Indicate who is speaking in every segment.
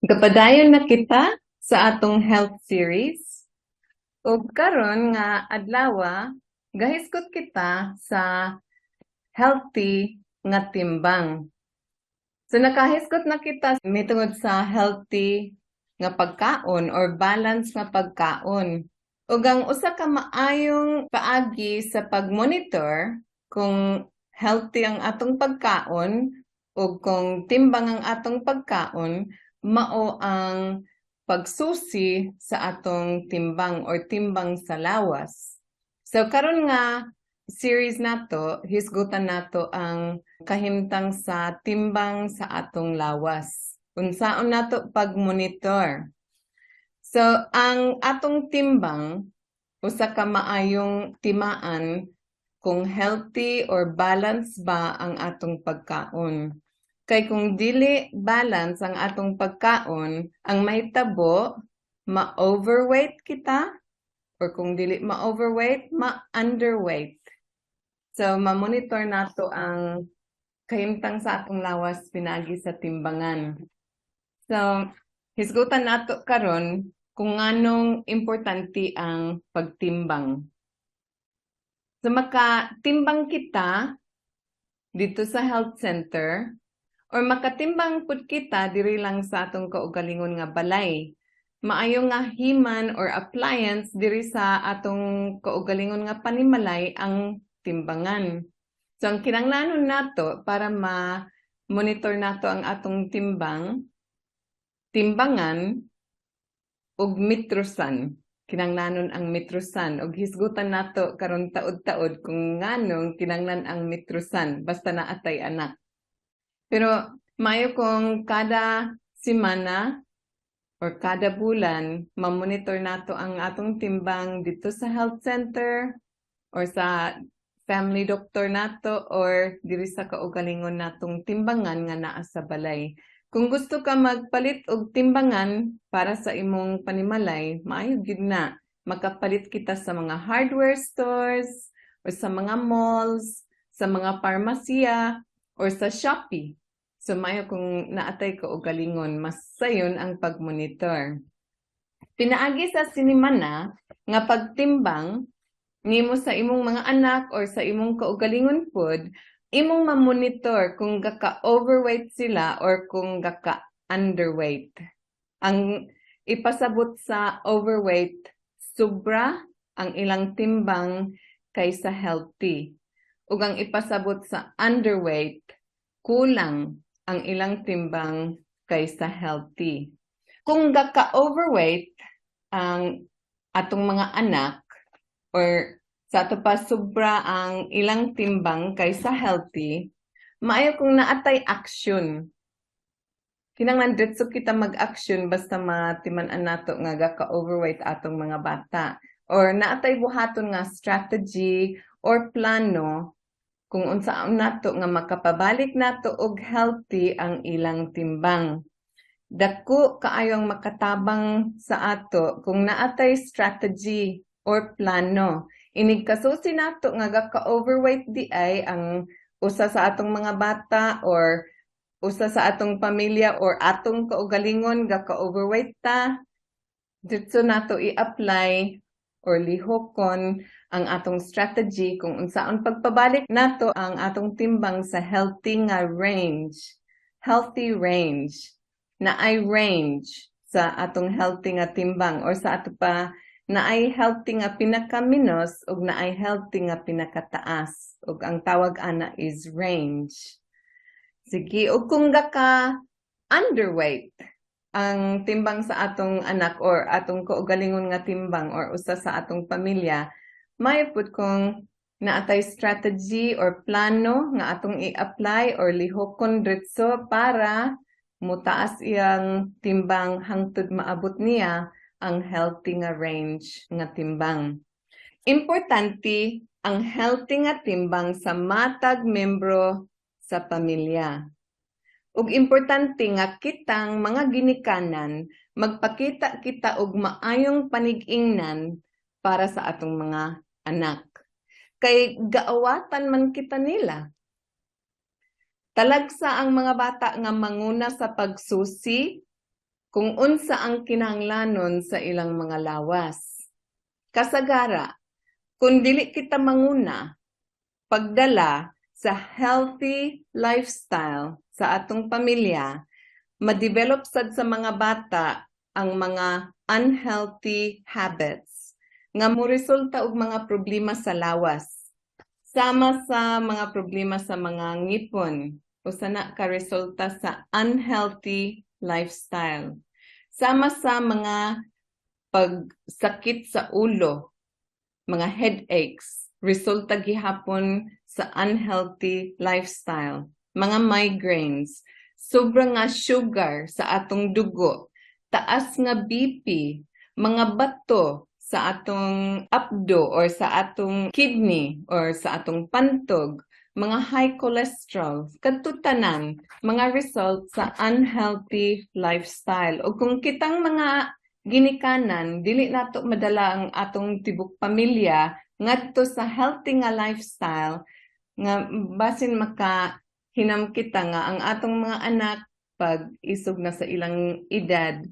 Speaker 1: Kapadayon na kita sa atong health series. Ug karon nga adlaw, gahiskot kita sa healthy nga timbang. So nakahiskot na kita mitungod sa healthy nga pagkaon or balance nga pagkaon. Ug ang usa ka maayong paagi sa pag-monitor kung healthy ang atong pagkaon ug kung timbang ang atong pagkaon, mao ang pagsusi sa atong timbang or timbang sa lawas. So karon nga series nato, hisgutan nato ang kahimtang sa timbang sa atong lawas. Unsaon nato pag-monitor? So ang atong timbang usa ka maayong timaan kung healthy or balance ba ang atong pagkaon. Kay kung dili balance ang atong pagkaon, ang mahitabo, ma-overweight kita, or kung dili ma-overweight, ma-underweight. So, ma-monitor nato ang kahimtang sa atong lawas pinagi sa timbangan. So, hisgutan nato karon kung nganong importante ang pagtimbang. So, makatimbang kita dito sa health center, or makatimbang pud kita diri lang sa atong kaugalingon nga balay. Maayo nga himan or appliance diri sa atong kaugalingon nga panimalay ang timbangan. So ang kinahanglanon nato para ma-monitor nato ang atong timbangan ug metrosan. Kinahanglanon ang metrosan ug hisgutan nato karon taod-taod kung nganong kinahanglan ang metrosan basta naatay anak. Pero maayo kung kada semana or kada bulan, ma-monitor nato ang atong timbang dito sa health center or sa family doctor nato or diri sa kaugalingon natong timbangan nga naa sa balay. Kung gusto ka magpalit og timbangan para sa imong panimalay, maayo gyud na. Makapalit kita sa mga hardware stores or sa mga malls, sa mga parmasya, or sa Shopee. So maayo kung naatay ko og galingon, mas sayon ang pagmonitor. Pinaagi sa sinimana nga pagtimbang nimo sa imong mga anak or sa imong kaugalingon pod, imong ma-monitor kung gaka-overweight sila or kung gaka-underweight. Ang ipasabot sa overweight, sobra ang ilang timbang kaysa healthy. Ug ang ipasabot sa underweight, kulang ang ilang timbang kaysa healthy. Kung gaka-overweight ang atong mga anak or sa ato pa sobra ang ilang timbang kaysa healthy, maayo kung naatay action. Kinahanglan diretso kita mag-action basta matiman-an nato nga gaka-overweight atong mga bata. Or naatay buhaton nga strategy or plano kung unsaon nato nga makapabalik nato og healthy ang ilang timbang. Dako kaayong makatabang sa ato kung naatay strategy or plano. Inig kasusi nato nga gaka-overweight di ay ang usa sa atong mga bata or usa sa atong pamilya or atong kaugalingon gaka-overweight ta. Dito nato i-apply or lihokon ang atong strategy kung unsaon pagpabalik nato ang atong timbang sa healthy nga range. Healthy range. Na ay range sa atong healthy nga timbang or sa ato pa na ay healthy nga pinaka-minus ug na ay healthy nga pinakataas ug ang tawag ana is range. Sige, ug kung gaka underweight ang timbang sa atong anak or atong kaugalingon nga timbang or usa sa atong pamilya, may pud kung naatay strategy or plano nga atong i-apply or lihokon diretso para mutaas iyang timbang hangtod maabot niya ang healthy nga range nga timbang. Importante ang healthy nga timbang sa matag membro sa pamilya. Ug importante nga kitang mga ginikanan magpakita kita og maayong panig-ingnan para sa atong mga anak. Kay gaawatan man kita nila. Talagsa ang mga bata nga manguna sa pagsusi kung unsa ang kinahanglanon sa ilang mga lawas. Kasagara, kung dili kita manguna, pagdala sa healthy lifestyle sa atong pamilya, ma-develop sad sa mga bata ang mga unhealthy habits nga moresulta og mga problema sa lawas. Sama sa mga problema sa mga ngipon o sana ka resulta sa unhealthy lifestyle. Sama sa mga pagsakit sa ulo, mga headaches, resulta gihapon sa unhealthy lifestyle, mga migraines, sobrang nga sugar sa atong dugo, taas nga BP, mga bato sa atong abdo or sa atong kidney or sa atong pantog, mga high cholesterol, kadto-tanan mga result sa unhealthy lifestyle. O kung kitang mga ginikanan, dili nato madala ang atong tibok pamilya ngadto sa healthy nga lifestyle nga basin makahinam kita nga ang atong mga anak pag isog na sa ilang edad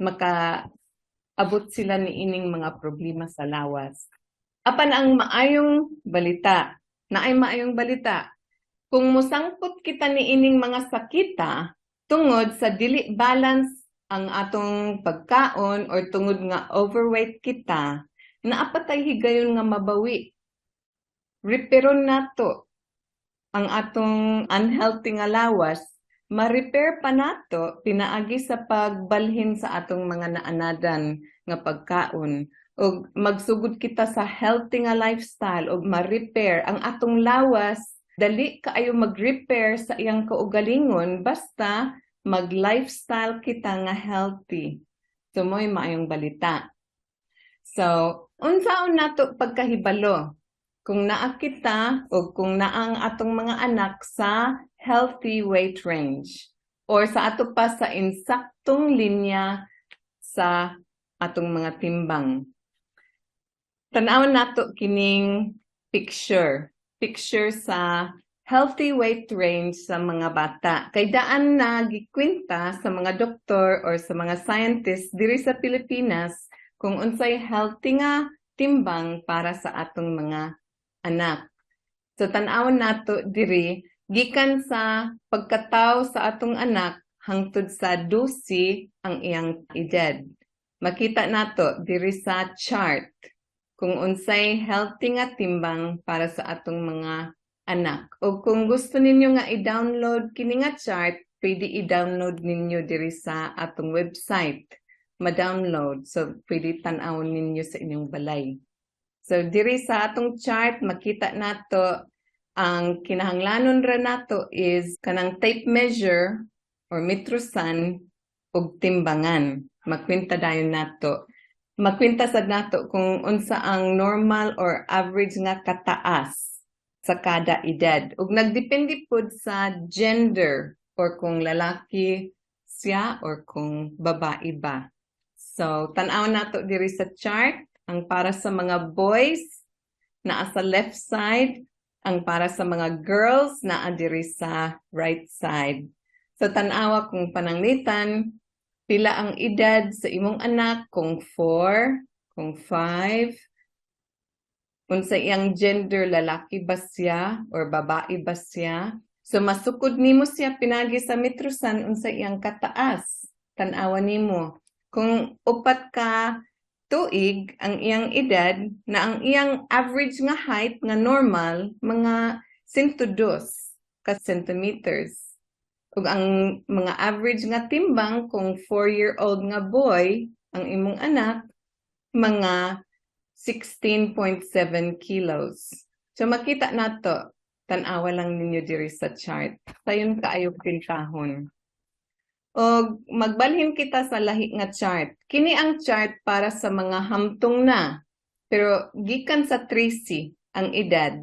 Speaker 1: makaabot sila ni ining mga problema sa lawas. Apan ang maayong balita, naay maayong balita, kung musangpot kita ni ining mga sakita tungod sa dili balance ang atong pagkaon or tungod nga overweight kita, naapatay higayon nga mabawi. Reparon nato ang atong unhealthy nga lawas, ma-repair pa nato pinaagi sa pagbalhin sa atong mga naanadan nga pagkaon. O magsugod kita sa healthy nga lifestyle o ma-repair ang atong lawas, dali kaayo mag-repair sa iyang kaugalingon basta mag-lifestyle kita nga healthy. So mo'y maayong balita. So, unsaon nato pagkahibalo kung naa kita o kung naang atong mga anak sa healthy weight range or sa ato pa sa insaktong linya sa atong mga timbang. Tanawon nato kining picture sa healthy weight range sa mga bata. Kay daan na gikwenta sa mga doktor or sa mga scientists diri sa Pilipinas kung unsay healthy nga timbang para sa atong mga anak. So tan-awon nato diri gikan sa pagkataw sa atong anak hangtod sa 12 ang iyang edad. Makita nato diri sa chart kung unsay healthy nga timbang para sa atong mga anak. O kung gusto ninyo nga i-download kini nga chart, pwede i-download ninyo diri sa atong website. Ma-download. So pwede tan-awon ninyo sa inyong balay. So diri sa atong chart makita nato ang kinahanglanon ra nato is kanang tape measure or metrosan ug timbangan. Makwenta dayon nato. Makwenta sad nato kung unsa ang normal or average nga kataas sa kada edad. Ug nagdepende pud sa gender or kung lalaki siya or kung babae ba. So tan-aw nato diri sa chart ang para sa mga boys naa sa left side, ang para sa mga girls naa diri sa right side. So tan-awa kung pananglitan pila ang edad sa imong anak, kung 4, kung 5, unsa iyang gender, lalaki ba siya or babae ba siya. So masukod nimo siya pinagi sa metrosan unsa iyang kataas. Tan-awa nimo. Kung upat ka tuig ang iyang edad na ang iyang average nga height nga normal mga 102 ka centimeters. Ug ang mga average nga timbang kung 4-year-old nga boy ang imong anak mga 16.7 kilos. So makita nato tan-awa lang ninyo diri sa chart. Sayon kaayo pintahon. O magbalhin kita sa lahi nga chart. Kini ang chart para sa mga hamtong na. Pero gikan sa 13 ang edad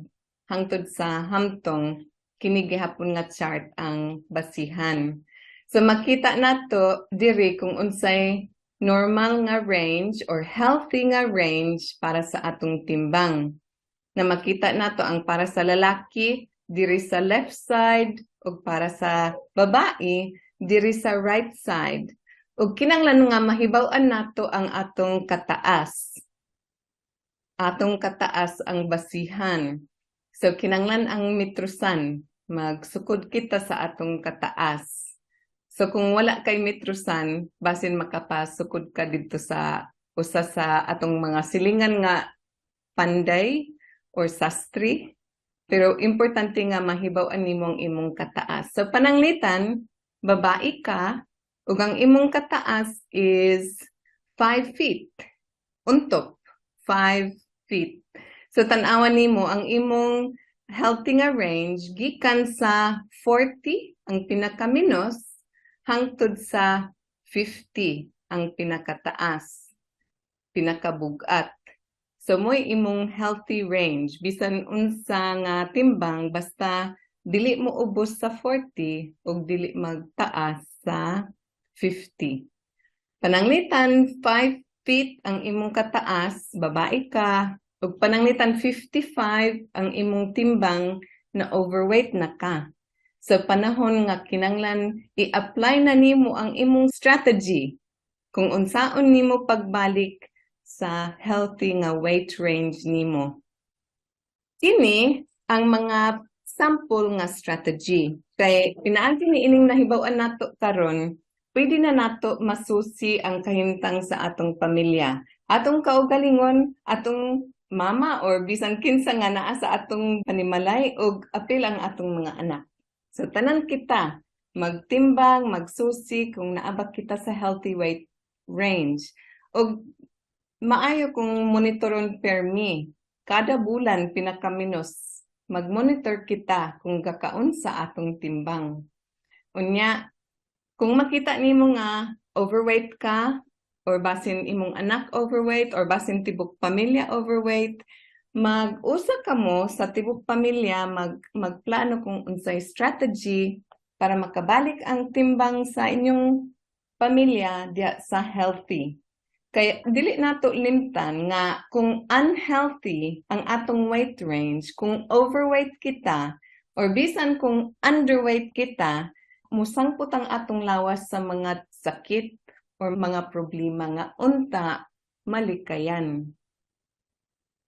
Speaker 1: hangtod sa hamtong kini gihapon nga chart ang basihan. So makita nato diri kung unsay normal nga range or healthy nga range para sa atong timbang. Na makita nato ang para sa lalaki diri sa left side ug para sa babae diri sa right side. ug kinahanglan nga mahibaw-an nato ang atong kataas. Atong kataas ang basihan. So kinahanglan ang metrosan, magsukod kita sa atong kataas. So kung wala kay metrosan, basin makapasukod ka dito sa usa sa atong mga silingan nga panday or sastri. Pero importante nga mahibaw-an nimo ang imong kataas. So pananglitan, babae ka, ug ang imong kataas is 5 feet. Untop, 5 feet. So tan-awan nimo ang imong healthy nga range gikan sa 40 ang pinakaminos hangtod sa 50 ang pinakataas, pinakabugat. So mo'y imong healthy range bisan unsa nga timbang basta dili mo ubos sa 40 ug dili magtaas sa 50. Pananglitan 5 feet ang imong kataas, babae ka, ug pananglitan 55 ang imong timbang na overweight na ka. So panahon nga kinanglan i-apply na nimo ang imong strategy kung unsaon nimo pagbalik sa healthy nga weight range nimo. Kini ang mga sample nga strategy. Kay pinaagi ni ining nahibaw-an nato karon, pwede na nato masusi ang kahimtang sa atong pamilya. Atong kaugalingon, atong mama or bisan kinsa nga naa sa atong panimalay ug apil ang atong mga anak. So tanan kita magtimbang, magsusi kung naabak kita sa healthy weight range. Ug maayo kung monitoron permi. Kada bulan pinakaminos, mag-monitor kita kung gakaon sa atong timbang. Unya, kung makita nimo nga overweight ka, or basin imong anak overweight, or basin tibok pamilya overweight, mag-usa ka mo sa tibok pamilya, magplano kung unsay strategy para makabalik ang timbang sa inyong pamilya diya sa healthy. Kaya dili nato limtan nga kung unhealthy ang atong weight range, kung overweight kita, or bisan kung underweight kita, musangpot ang atong lawas sa mga sakit or mga problema nga unta malikayan.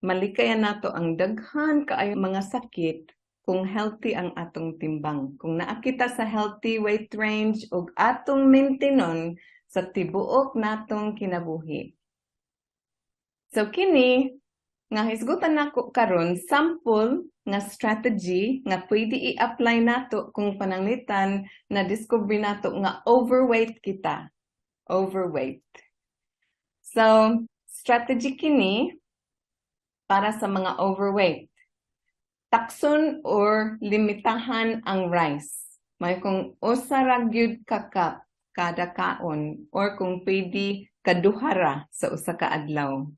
Speaker 1: Malikayan nato ang daghan kaayo mga sakit kung healthy ang atong timbang. Kung naakita sa healthy weight range ug atong maintenon sa tibuok natong kinabuhi. So kini nga hisgutan nako karon sample nga strategy nga pwede i-apply nato kung pananglitan na discover nato nga overweight kita. Overweight. So strategy kini para sa mga overweight. Takson or limitahan ang rice. May kung usa ra gyud ka cup kada kaon or kung pwede kaduhara sa usa ka adlaw.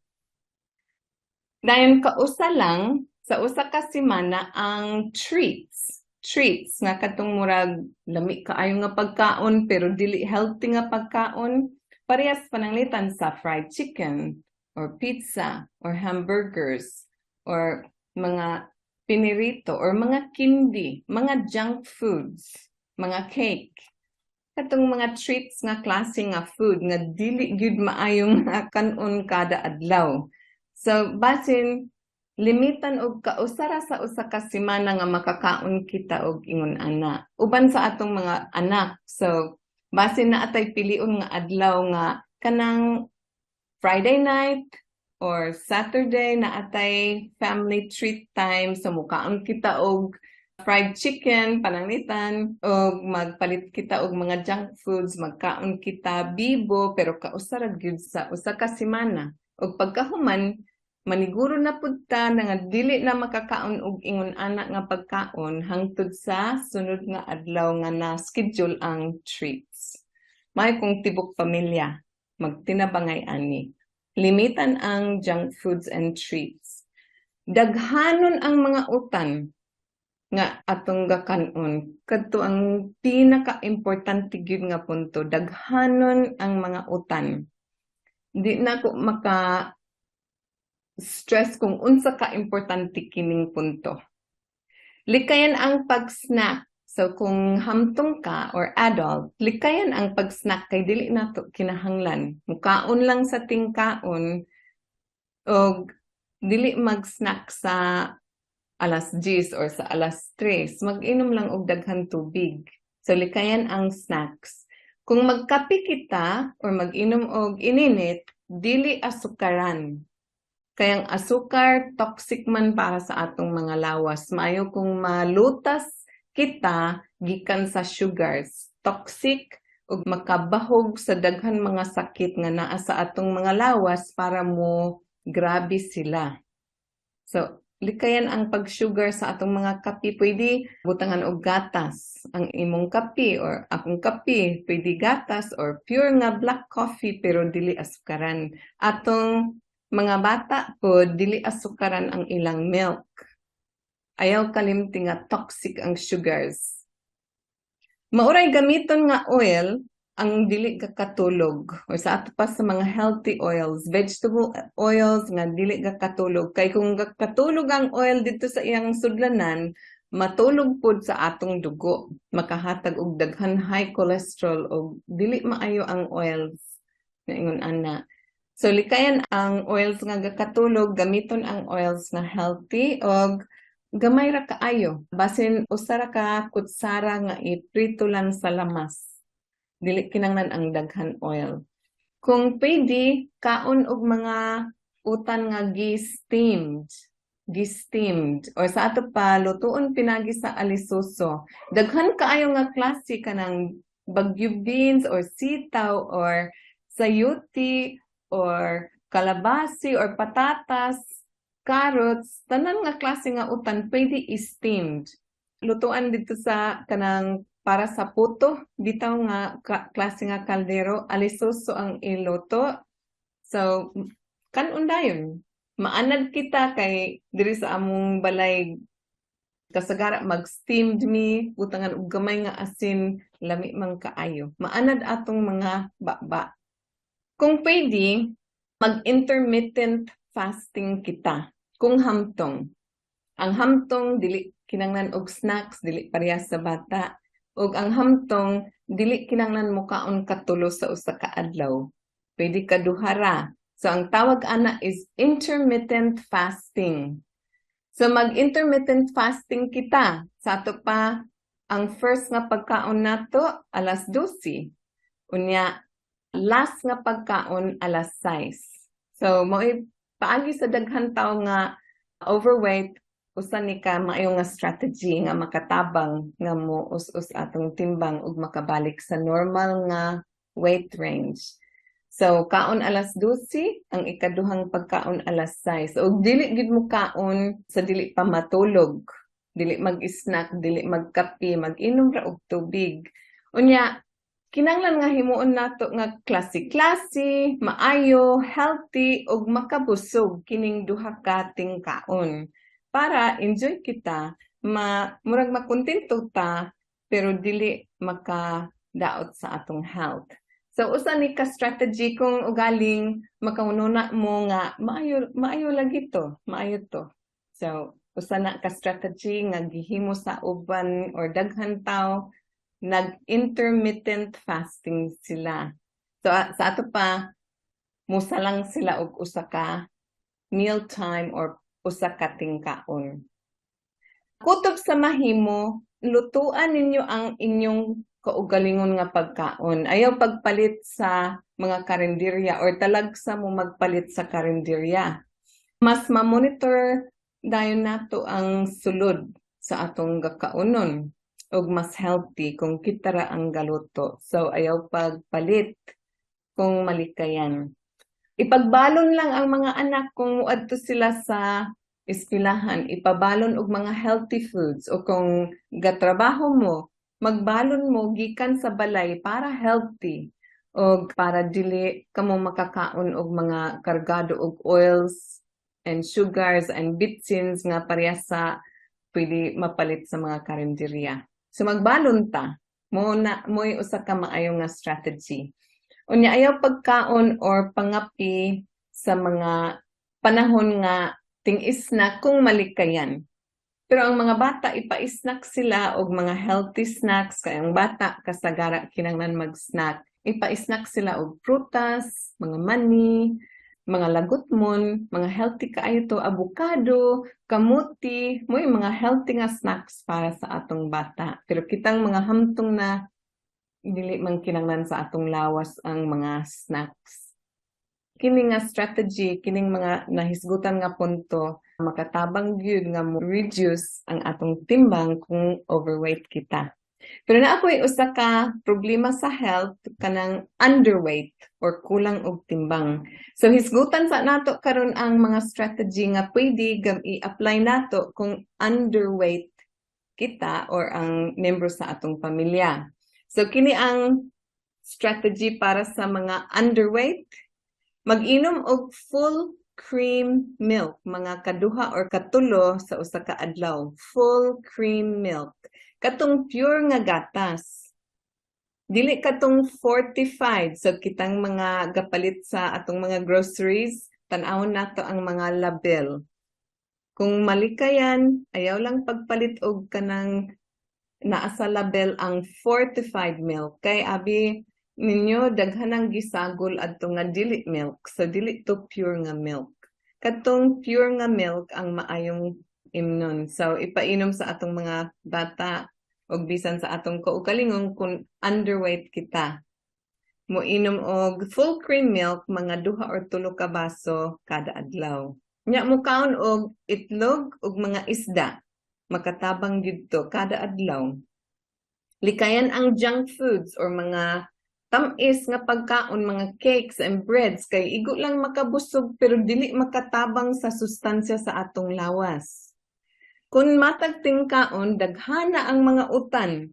Speaker 1: Dayon kausa lang sa usa ka semana ang treats. Treats nga katong murag lami kaayo nga pagkaon pero dili healthy nga pagkaon, parehas pananglitan sa fried chicken or pizza or hamburgers or mga pinirito or mga candy, mga junk foods, mga cake. Katong mga treats nga klase nga food nga dili gyud maayong kanon kada adlaw. So basin limitan og kausara sa usa ka semana nga makakaon kita og ingon ana. Uban sa atong mga anak. So basin na atay piliun nga adlaw nga kanang Friday night or Saturday na atay family treat time. So mukaon kita og fried chicken, pananglitan, o magpalit kita og mga junk foods, magkaon kita bibo, pero kausarag gyud sa usa ka semana. Og pagkahuman, maniguro na pud ta nga dili na makakaon og ingon anak nga pagkaon hangtod sa sunod nga adlaw nga na-schedule ang treats. May kung tibok pamilya, magtinabangay ani. Limitan ang junk foods and treats. Daghanon ang mga utan nga atong gakanon. Kadto ang pinaka-importante gyud nga punto, daghanon ang mga utan. Di na ko maka-stress kung unsa ka importante kining punto. Likayan ang pag-snack. So kung hamtong ka or adult, likayan ang pag-snack kay dili nato kinahanglan. Mukaon lang sa tingkaon o dili mag-snack sa alas 10 or sa alas 3. Mag-inom lang og daghan tubig. So likayan ang snacks. Kung magkape kita or mag-inom og ininit, dili asukaran. Kayang asukar, toxic man para sa atong mga lawas. Maayo kung malutas kita gikan sa sugars. Toxic ug makabahog sa daghan mga sakit nga naa sa atong mga lawas para mo grabe sila. So, likayan ang pag-sugar sa atong mga kape. Pwede butangan og gatas. Ang imong kape or akong kape, pwede gatas or pure nga black coffee pero dili asukaran. Atong mga bata po, dili asukaran ang ilang milk. Ayaw kalimti nga toxic ang sugars. Mauray gamiton nga oil ang dili kakatulog. O sa ato pa sa mga healthy oils, vegetable oils nga dili kakatulog. Kay kung kakatulog ang oil dito sa iyang sudlanan, matulog pod sa atong dugo. Makahatag og daghan high cholesterol o dili maayo ang oils. Naingon ana. So likayan ang oils nga kakatulog, gamiton ang oils nga healthy og gamay ra kaayo. Basin usa ra ka kutsara nga iprito lang sa lamas. Dili kinanglan ang daghan oil. Kung pwede, kaon og mga utan nga gi-steamed or sa ato pa lutuon pinagi sa alisuso. Daghan kaayo nga klase kanang bagyo beans or sitaw or sayuti or kalabasi or patatas, carrots, tanan nga klase nga utan pwede i-steamed. Lutuan dito sa kanang para sa puto, bitaw nga klase nga kaldero, alisuso ang iluto. So, kanon dayon. Maanad kita kay diri sa among balay kasagara mag-steamed mi, butangan og gamay nga asin, lami man kaayo. Maanad atong mga baba. Kung pwede, mag-intermittent fasting kita. Kung hamtong. Ang hamtong, dili kinanglan og snacks, dili parehas sa bata. Og ang hamtong, dili kinanglan mo kaon katulo sa usa ka adlaw. Pwede ka duhara. So ang tawag ana is intermittent fasting. So mag-intermittent fasting kita. Sa ato pa, ang first nga pagkaon nato, alas 12. Unya, last nga pagkaon, alas 6. So, paagi sa daghan tao nga overweight, usa ni ka maayo nga strategy nga makatabang nga mo us-us atong timbang ug makabalik sa normal nga weight range. So, kaon alas 12, ang ikaduhang pagkaon alas 6. Ug dili gid mo kaon sa dili pa matulog. Dili mag-snack, dili magkape, mag-inom ra og tubig. Unya, kinanglan nga himuon nato nga klase-klase, maayo, healthy ug makabusog kining duha ka tingkaon. Para enjoy kita, murag makontento ta pero dili makadaot sa atong health. So usa ni ka strategy kung ugaling makaununa mo nga maayo lagi to, maayo to. So usa na ka strategy nga gihimo sa uban or daghan tawo nag-intermittent fasting sila. So sa ato pa musa lang sila og usa ka meal time or usa ka tingkaon. Kutob sa mahimo, lutuan ninyo ang inyong kaugalingon nga pagkaon. Ayaw pagpalit sa mga karinderya or talagsa mo magpalit sa karinderya. Mas ma-monitor dayon nato ang sulod sa atong gakaunon ug mas healthy kung kita ra ang galuto. So ayaw pagpalit kung malikayan. Ipagbalon lang ang mga anak kung muadto sila sa eskwelahan, ipabalon og mga healthy foods o kung gatrabaho mo, magbalon mo gikan sa balay para healthy o para dili kamo makakaon og mga kargado og oils and sugars and bitsins nga parehas sa pwede mapalit sa mga karinderya. So magbalon ta, mo'y usa ka maayo nga strategy. Unya ayaw pagkaon or pangapi sa mga panahon nga tingis na kung malikayan. Pero ang mga bata ipa-snack sila og mga healthy snacks kay ang bata kasagara kinahanglan mag-snack. Ipa-snack sila og prutas, mga mani, mga lagutmon, mga healthy kaayo to, avocado, kamuti, mo'y mga healthy nga snacks para sa atong bata. Pero kitang mga hamtong na dili man kinahanglan sa atong lawas ang mga snacks. Kini nga strategy, kining mga nahisgutan nga punto, makatabang gyud nga mo reduce ang atong timbang kung overweight kita. Pero na ako'y usa ka problema sa health kanang underweight or kulang og timbang. So hisgutan sa nato karon ang mga strategy nga pwede i-apply nato kung underweight kita or ang membro sa atong pamilya. So kini ang strategy para sa mga underweight. Mag-inom og full cream milk, mga kaduha or katulo sa usa ka adlaw. Full cream milk. Katong pure nga gatas. Dili katong fortified. So kitang mga gapalit sa atong mga groceries, tan-awon nato ang mga label. Kung malikayan, ayaw lang pagpalit og kanang naa sa label ang fortified milk. Kay abi ninyo daghanang gisagol adto nga dili milk. So dili to pure nga milk. Katong pure nga milk ang maayong imnon. So ipainom sa atong mga bata og bisan sa atong kaugalingon kung underweight kita. Moinom og full cream milk mga 2 or 3 ka baso kada adlaw. Nya mo kaon og itlog ug mga isda. Makatabang gyud to kada adlaw. Likayan ang junk foods or mga tamis nga pagkaon, mga cakes and breads kay igo lang makabusog pero dili makatabang sa sustansya sa atong lawas. Kung matag tingkaon, daghana ang mga utan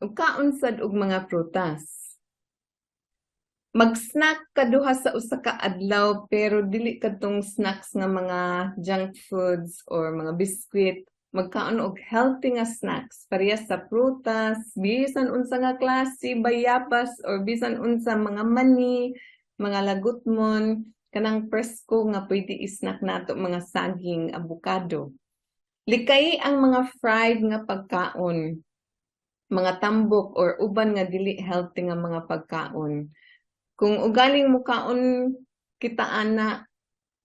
Speaker 1: ug kaon sad og mga prutas. Mag-snack kaduha sa usa ka adlaw pero dili kadtong snacks nga mga junk foods or mga biskwit. Magkaon og healthy nga snacks parehas sa prutas, bisan unsa nga klase, bayabas or bisan unsa mga mani, mga lagutmon, kanang presko nga pwede i-snack nato mga saging, avocado. Likay ang mga fried nga pagkaon, mga tambok or uban nga dili healthy nga mga pagkaon. Kung ugaling mukaon kita ana,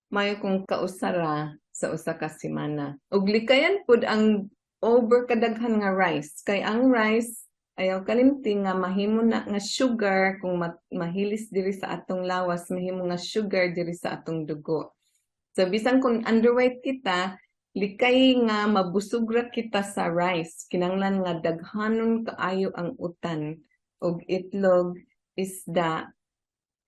Speaker 1: mayo kung kausara sa usa ka semana. Ug likayan pud ang over kadaghan nga rice. Kay ang rice ayaw kalimti nga mahimo na nga sugar kung mahilis diri sa atong lawas, mahimo nga sugar diri sa atong dugo. So bisan kung underweight kita, likay nga mabusog ra kita sa rice. Kinanglan nga daghanon kaayo ang utan og itlog, isda,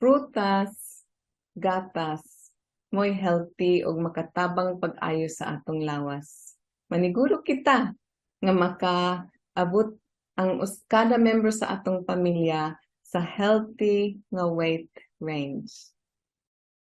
Speaker 1: prutas, gatas, mo'y healthy ug makatabang pag-ayo sa atong lawas. Maniguro kita nga makaabot ang kada member sa atong pamilya sa healthy nga weight range.